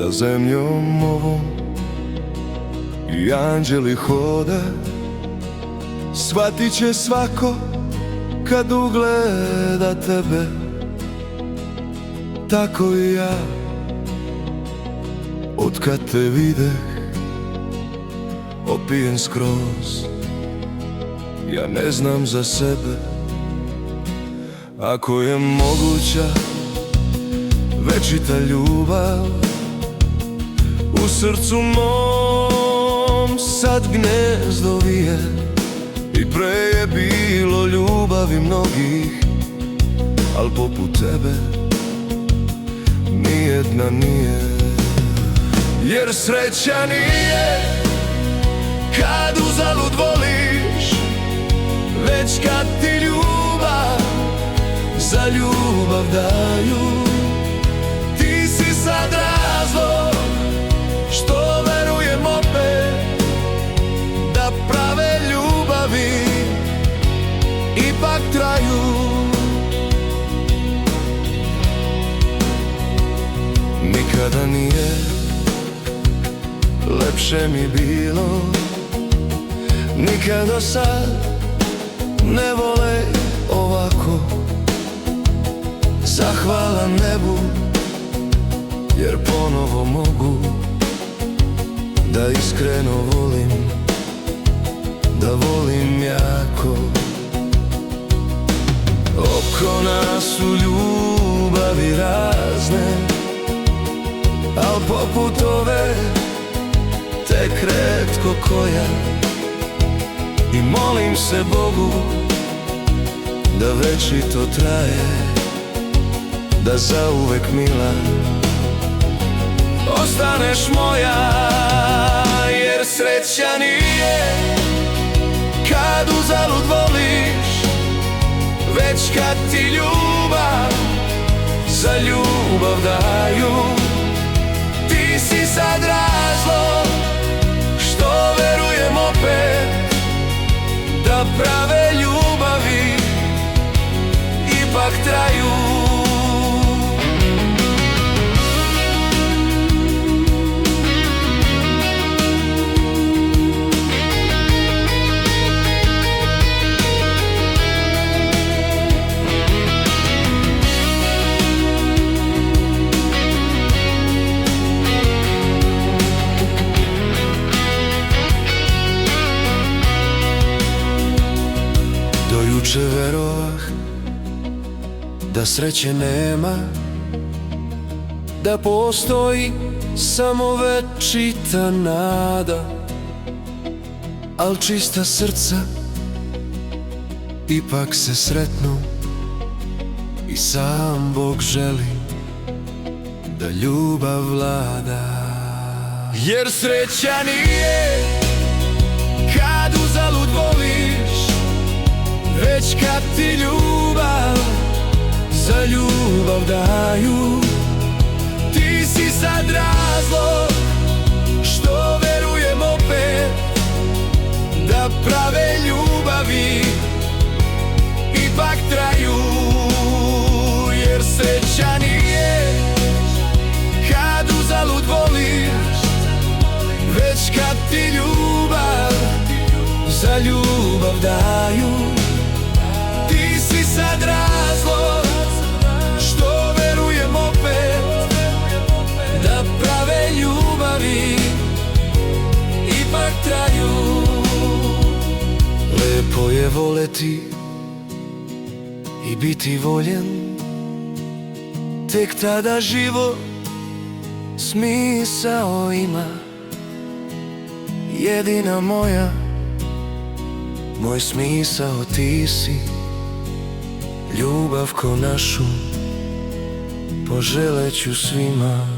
da zemljom ovom i anđeli hoda. Shvatit će svako kad ugleda tebe, tako i ja od kad te videh opijen skroz. Ja ne znam za sebe, ako je moguća večita ljubav. U srcu mom sad gnezdo vije i pre je bilo ljubavi mnogih, al poput tebe nijedna nije. Jer sreća nije kad uzalud voliš, već kad ti ljubav za ljubav daju. Ti si sad razlog što verujem opet da prave ljubavi ipak traju. Nikada nije lepše mi bilo, nikad do sad ne vole ovako. Zahvala nebu jer ponovo mogu da iskreno volim, da volim jako. Oko nas su ljubavi razne, al poput ove tek retko koja. I molim se Bogu da večito traje, da zauvek mila ostaneš moja. Jer sreća nije kad uzalud voliš, već kad ti ljubav za ljubav daju. Ti si sad razlog što verujem opet da prave ljubavi ipak traju. Juče verovah da sreće nema, da postoji samo večita nada, al čista srca ipak se sretnu i sam Bog želi da ljubav vlada. Jer sreća nije kad uzalud voliš, već kad ti ljubav za ljubav daju. Ti si sad razlog što verujem opet da prave ljubavi ipak traju. Jer sreća nije kad uzalud voliš, već kad ti ljubav za ljubav daju. Ti si sad razlog što verujem opet da prave ljubavi ipak traju. Lepo je voleti i biti voljen, tek tada život smisao ima. Jedina moja, moj smisao ti si, ljubav ko našu poželeću svima.